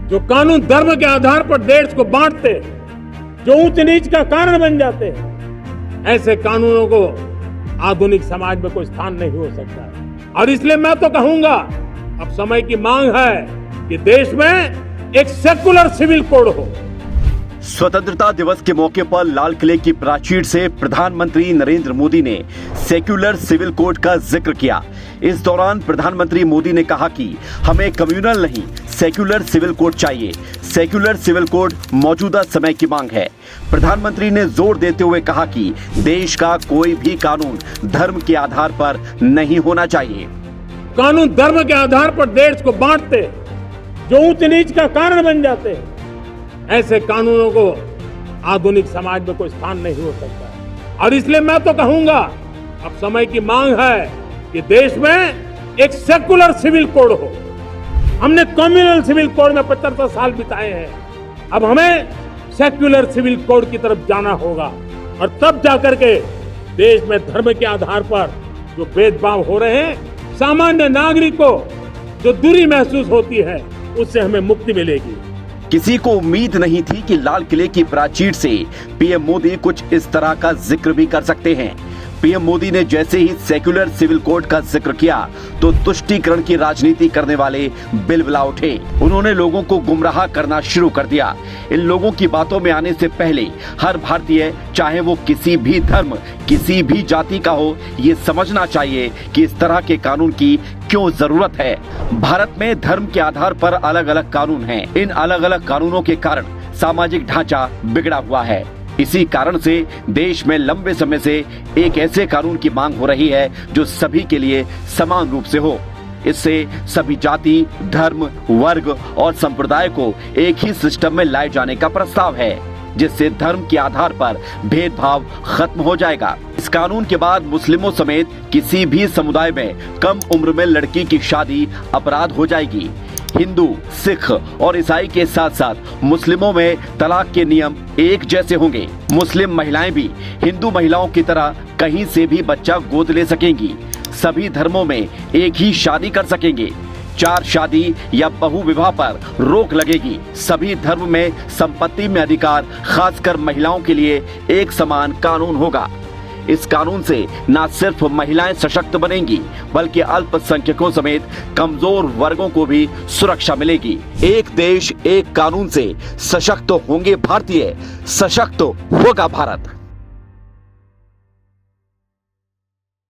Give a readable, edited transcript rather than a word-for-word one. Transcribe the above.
जो कानून धर्म के आधार पर देश को बांटते, जो ऊंच नीच का कारण बन जाते हैं, ऐसे कानूनों को आधुनिक समाज में कोई स्थान नहीं हो सकता। और इसलिए मैं तो कहूंगा, अब समय की मांग है कि देश में एक सेकुलर सिविल कोड हो। स्वतंत्रता दिवस के मौके पर लाल किले की प्राचीर से प्रधानमंत्री नरेंद्र मोदी ने सेक्युलर सिविल कोड का जिक्र किया। इस दौरान प्रधानमंत्री मोदी ने कहा कि हमें कम्युनल नहीं, सेक्युलर सिविल कोड चाहिए। सेक्युलर सिविल कोड मौजूदा समय की मांग है। प्रधानमंत्री ने जोर देते हुए कहा कि देश का कोई भी कानून धर्म के आधार पर नहीं होना चाहिए। कानून धर्म के आधार पर देश को बांटते, जो ऊंच नीच का कारण बन जाते हैं, ऐसे कानूनों को आधुनिक समाज में कोई स्थान नहीं हो सकता। और इसलिए मैं तो कहूंगा, अब समय की मांग है कि देश में एक सेकुलर सिविल कोड हो। हमने कम्युनल सिविल कोड में 75 साल बिताए हैं, अब हमें सेक्युलर सिविल कोड की तरफ जाना होगा। और तब जाकर के देश में धर्म के आधार पर जो भेदभाव हो रहे हैं, सामान्य नागरिक को जो दूरी महसूस होती है, उससे हमें मुक्ति मिलेगी। किसी को उम्मीद नहीं थी कि लाल किले की प्राचीर से पीएम मोदी कुछ इस तरह का जिक्र भी कर सकते हैं। पीएम मोदी ने जैसे ही सेक्युलर सिविल कोड का जिक्र किया तो तुष्टीकरण की राजनीति करने वाले बिलबिला उठे। उन्होंने लोगों को गुमराह करना शुरू कर दिया। इन लोगों की बातों में आने से पहले हर भारतीय, चाहे वो किसी भी धर्म, किसी भी जाति का हो, ये समझना चाहिए कि इस तरह के कानून की क्यों जरूरत है। भारत में धर्म के आधार पर अलग अलग कानून हैं। इन अलग अलग कानूनों के कारण सामाजिक ढांचा बिगड़ा हुआ है। इसी कारण से देश में लंबे समय से एक ऐसे कानून की मांग हो रही है जो सभी के लिए समान रूप से हो। इससे सभी जाति, धर्म, वर्ग और संप्रदाय को एक ही सिस्टम में लाए जाने का प्रस्ताव है, जिससे धर्म के आधार पर भेदभाव खत्म हो जाएगा। इस कानून के बाद मुस्लिमों समेत किसी भी समुदाय में कम उम्र में लड़की की शादी अपराध हो जाएगी। हिंदू, सिख और ईसाई के साथ साथ मुस्लिमों में तलाक के नियम एक जैसे होंगे। मुस्लिम महिलाएं भी हिंदू महिलाओं की तरह कहीं से भी बच्चा गोद ले सकेंगी। सभी धर्मों में एक ही शादी कर सकेंगे। 4 शादी या बहु विवाह पर रोक लगेगी। सभी धर्म में संपत्ति में अधिकार, खासकर महिलाओं के लिए एक समान कानून होगा। इस कानून से न सिर्फ महिलाएं सशक्त बनेंगी, बल्कि अल्पसंख्यकों समेत कमजोर वर्गों को भी सुरक्षा मिलेगी। एक देश, एक कानून से सशक्त होंगे भारतीय, सशक्त होगा भारत।